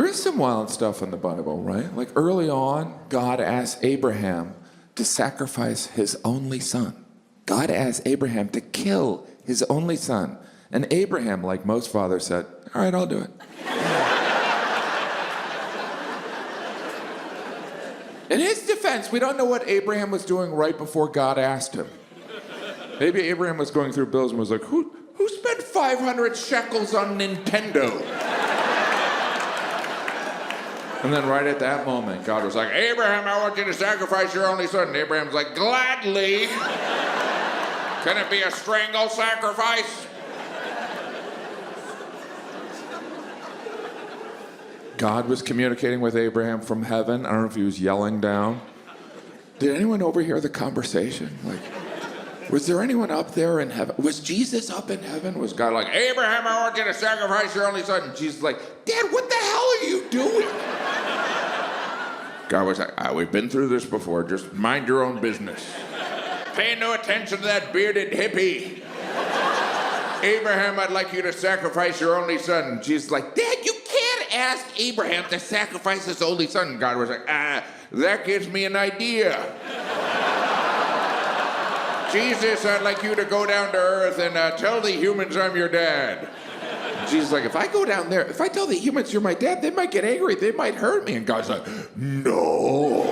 There is some wild stuff in the Bible, right? Like early on, God asked Abraham to sacrifice his only son. God asked Abraham to kill his only son. And Abraham, like most fathers, said, all right, I'll do it. In his defense, we don't know what Abraham was doing right before God asked him. Maybe Abraham was going through bills and was like, who spent 500 shekels on Nintendo? And then right at that moment, God was like, Abraham, I want you to sacrifice your only son. And Abraham's like, gladly. Can it be a strangle sacrifice? God was communicating with Abraham from heaven. I don't know if he was yelling down. Did anyone overhear the conversation? Like, was there anyone up there in heaven? Was Jesus up in heaven? Was God like, Abraham, I want you to sacrifice your only son? And Jesus like, Dad, what the hell are you doing? God was like, we've been through this before. Just mind your own business. Pay no attention to that bearded hippie. Abraham, I'd like you to sacrifice your only son. And Jesus like, Dad, you can't ask Abraham to sacrifice his only son. And God was like, that gives me an idea. Jesus, I'd like you to go down to earth and tell the humans I'm your dad. And Jesus is like, if I go down there, if I tell the humans you're my dad, they might get angry. They might hurt me. And God's like, no.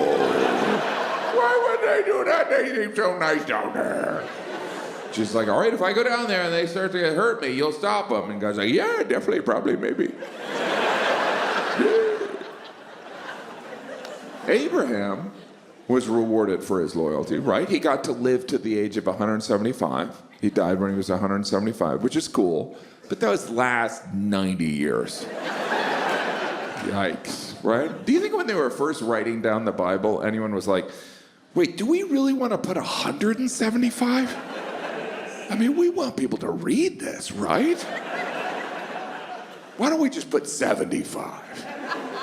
Why would they do that? They seem so nice down there. Jesus is like, all right, if I go down there and they start to hurt me, you'll stop them. And God's like, yeah, definitely, probably, maybe. Abraham was rewarded for his loyalty, right? He got to live to the age of 175. He died when he was 175, which is cool. But that was last 90 years. Yikes, right? Do you think when they were first writing down the Bible, anyone was like, wait, do we really want to put 175? I mean, we want people to read this, right? Why don't we just put 75?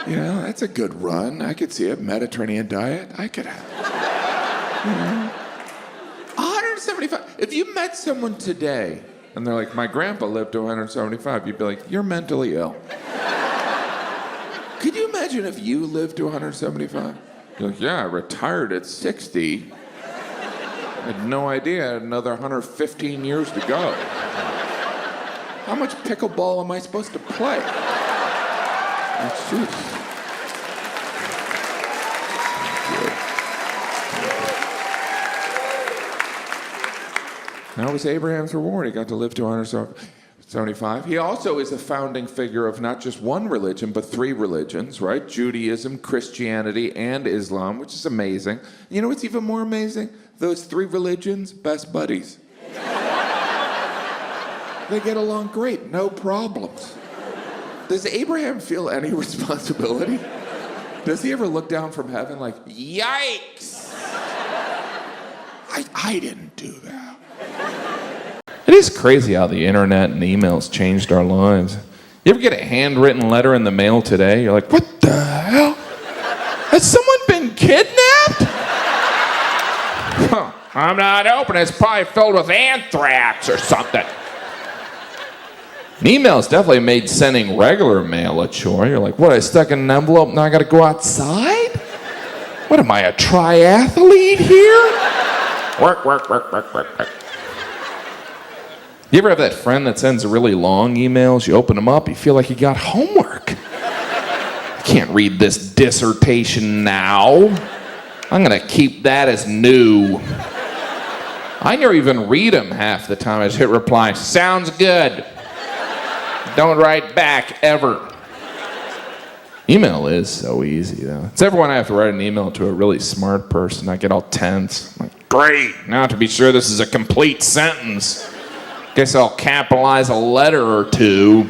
You know, that's a good run. I could see it. Mediterranean diet. I could have. You know. 175. If you met someone today and they're like, my grandpa lived to 175, you'd be like, you're mentally ill. Could you imagine if you lived to 175? You're like, yeah, I retired at 60. I had no idea I had another 115 years to go. How much pickleball am I supposed to play? That's just... That was Abraham's reward. He got to live to 175. He also is a founding figure of not just one religion, but three religions, right? Judaism, Christianity, and Islam, which is amazing. You know what's even more amazing? Those three religions, best buddies. They get along great, no problems. Does Abraham feel any responsibility? Does he ever look down from heaven like, yikes! I didn't do that. It is crazy how the internet and emails changed our lives. You ever get a handwritten letter in the mail today? You're like, what the hell? Has someone been kidnapped? Huh, I'm not opening it. It's probably filled with anthrax or something. And emails definitely made sending regular mail a chore. You're like, what, I stuck in an envelope, now I gotta go outside? What am I, a triathlete here? Work. You ever have that friend that sends really long emails? You open them up, you feel like you got homework. I can't read this dissertation now. I'm gonna keep that as new. I never even read them half the time. I just hit reply, sounds good. Don't write back, ever. Email is so easy, though. It's every when I have to write an email to a really smart person, I get all tense. I'm like, great, now to be sure this is a complete sentence. Guess I'll capitalize a letter or two.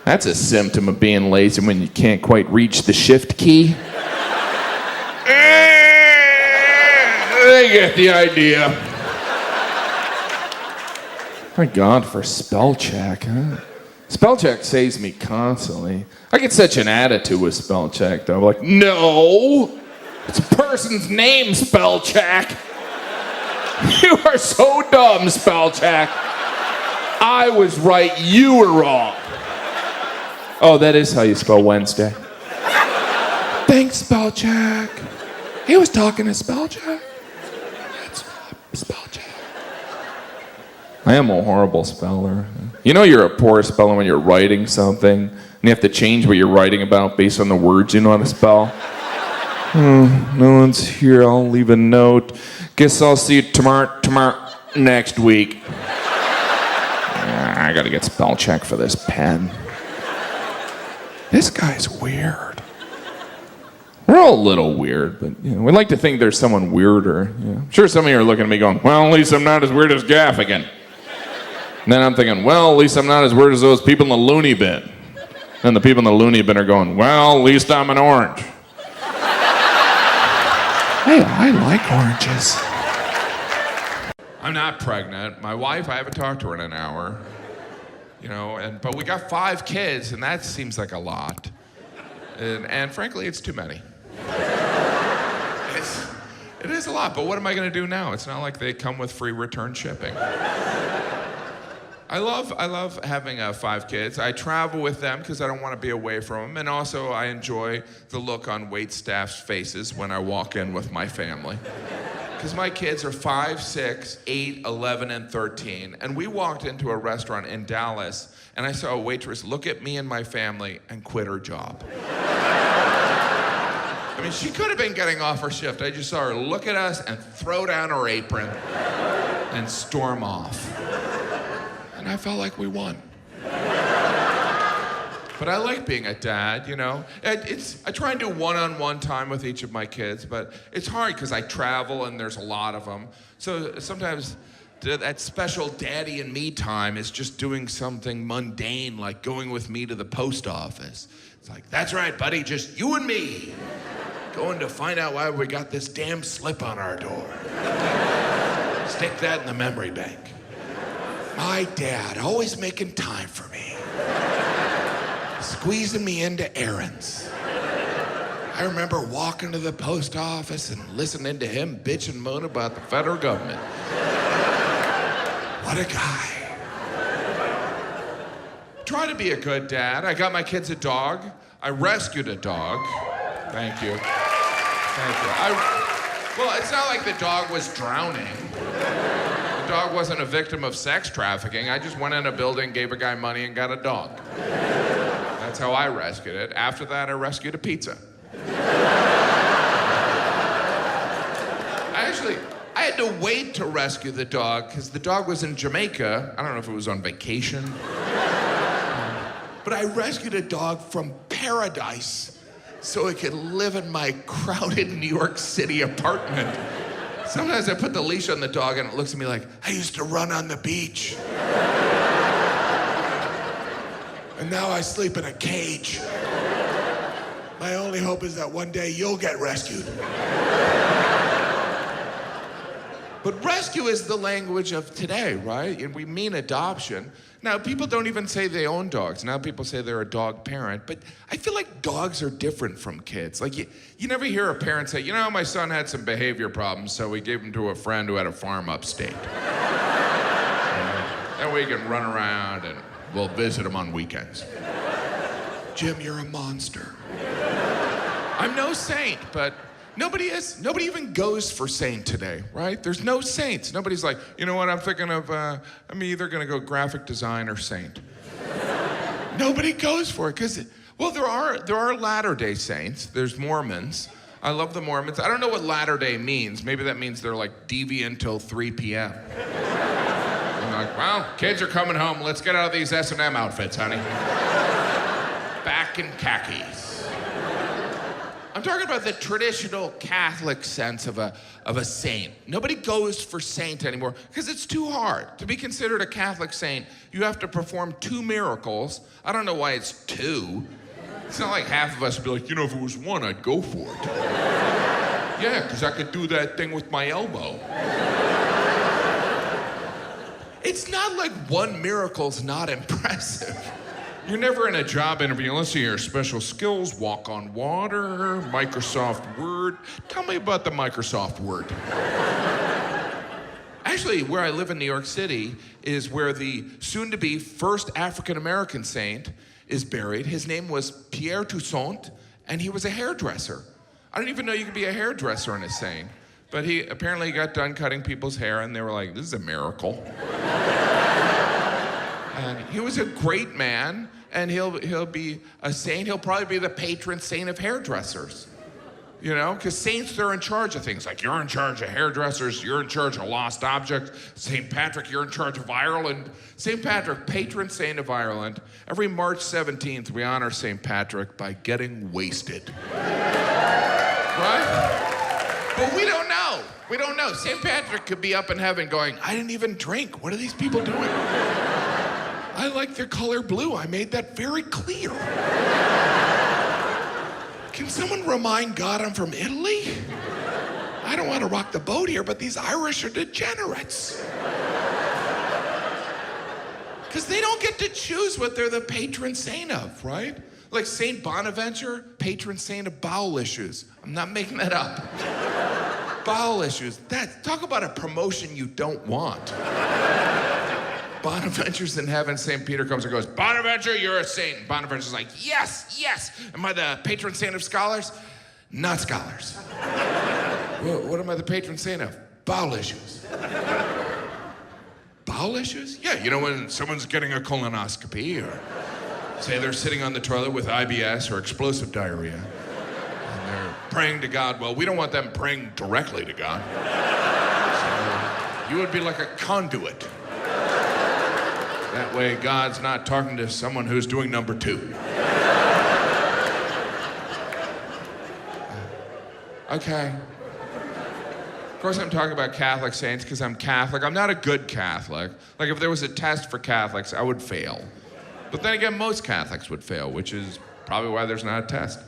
That's a symptom of being lazy when you can't quite reach the shift key. I get the idea. Thank God for spell check, huh? Spell check saves me constantly. I get such an attitude with spell check, though. I'm like, no! It's a person's name, spell check! You are so dumb, spell check. I was right, you were wrong. Oh, that is how you spell Wednesday. Thanks, spell check. He was talking to spell check. That's spell check. I am a horrible speller. You know you're a poor speller when you're writing something, and you have to change what you're writing about based on the words you know how to spell. No one's here. I'll leave a note. Guess I'll see you tomorrow next week. I gotta get spell check for this pen. This guy's weird. We're all a little weird, but we like to think there's someone weirder. I'm sure some of you are looking at me going, well, at least I'm not as weird as Gaffigan. And then I'm thinking, well, at least I'm not as weird as those people in the loony bin. And the people in the loony bin are going, well, at least I'm an orange. Hey, I like oranges. I'm not pregnant. My wife, I haven't talked to her in an hour. But we got 5 kids, and that seems like a lot. And frankly, it's too many. It is a lot, but what am I going to do now? It's not like they come with free return shipping. I love having 5 kids. I travel with them because I don't want to be away from them, and also I enjoy the look on waitstaff's faces when I walk in with my family. Because my kids are 5, 6, 8, 11, and 13, and we walked into a restaurant in Dallas, and I saw a waitress look at me and my family and quit her job. I mean, she could have been getting off her shift. I just saw her look at us and throw down her apron and storm off. And I felt like we won. But I like being a dad, I try and do one-on-one time with each of my kids, but it's hard because I travel and there's a lot of them. So sometimes that special daddy and me time is just doing something mundane, like going with me to the post office. It's like, that's right, buddy, just you and me. Going to find out why we got this damn slip on our door. Stick that in the memory bank. My dad, always making time for me. Squeezing me into errands. I remember walking to the post office and listening to him bitch and moan about the federal government. What a guy. Try to be a good dad. I got my kids a dog. I rescued a dog. Thank you. Well, it's not like the dog was drowning. The dog wasn't a victim of sex trafficking. I just went in a building, gave a guy money, and got a dog. That's how I rescued it. After that, I rescued a pizza. I had to wait to rescue the dog because the dog was in Jamaica. I don't know if it was on vacation. But I rescued a dog from paradise so it could live in my crowded New York City apartment. Sometimes I put the leash on the dog and it looks at me like, I used to run on the beach. And now I sleep in a cage. My only hope is that one day you'll get rescued. But rescue is the language of today, right? And we mean adoption. Now, people don't even say they own dogs. Now people say they're a dog parent. But I feel like dogs are different from kids. Like, you never hear a parent say, my son had some behavior problems, so we gave him to a friend who had a farm upstate. That way he can run around and we'll visit him on weekends. Jim, you're a monster. I'm no saint, but nobody even goes for saint today, right? There's no saints. Nobody's like, you know what, I'm thinking of, I'm either gonna go graphic design or saint. Nobody goes for it, because, well, there are Latter-day Saints. There's Mormons. I love the Mormons. I don't know what Latter-day means. Maybe that means they're like deviant till 3 p.m. I'm like, well, kids are coming home. Let's get out of these S&M outfits, honey. Back in khakis. I'm talking about the traditional Catholic sense of a saint. Nobody goes for saint anymore because it's too hard. To be considered a Catholic saint, you have to perform 2 miracles. I don't know why it's 2. It's not like half of us would be like, if it was 1, I'd go for it. Yeah, because I could do that thing with my elbow. It's not like 1 miracle's not impressive. You're never in a job interview unless you're special skills, walk on water, Microsoft Word. Tell me about the Microsoft Word. Actually, where I live in New York City is where the soon-to-be first African-American saint is buried. His name was Pierre Toussaint, and he was a hairdresser. I didn't even know you could be a hairdresser in a saint. But he apparently got done cutting people's hair, and they were like, this is a miracle. And he was a great man, and he'll be a saint. He'll probably be the patron saint of hairdressers. You know, because saints, they're in charge of things. Like, you're in charge of hairdressers, you're in charge of lost objects. St. Patrick, you're in charge of Ireland. St. Patrick, patron saint of Ireland. Every March 17th, we honor St. Patrick by getting wasted. Right? But we don't know. We don't know. St. Patrick could be up in heaven going, I didn't even drink. What are these people doing? I like their color blue. I made that very clear. Can someone remind God I'm from Italy? I don't want to rock the boat here, but these Irish are degenerates. Because they don't get to choose what they're the patron saint of, right? Like Saint Bonaventure, patron saint of bowel issues. I'm not making that up. Bowel issues. Talk about a promotion you don't want. Bonaventure's in heaven. St. Peter comes and goes, Bonaventure, you're a saint. And Bonaventure's like, yes, yes. Am I the patron saint of scholars? Not scholars. What am I the patron saint of? Bowel issues. Bowel issues? Yeah, you know when someone's getting a colonoscopy, or say they're sitting on the toilet with IBS or explosive diarrhea, and they're praying to God. Well, we don't want them praying directly to God. So you would be like a conduit. That way, God's not talking to someone who's doing number 2. Okay. Of course, I'm talking about Catholic saints because I'm Catholic. I'm not a good Catholic. Like, if there was a test for Catholics, I would fail. But then again, most Catholics would fail, which is probably why there's not a test.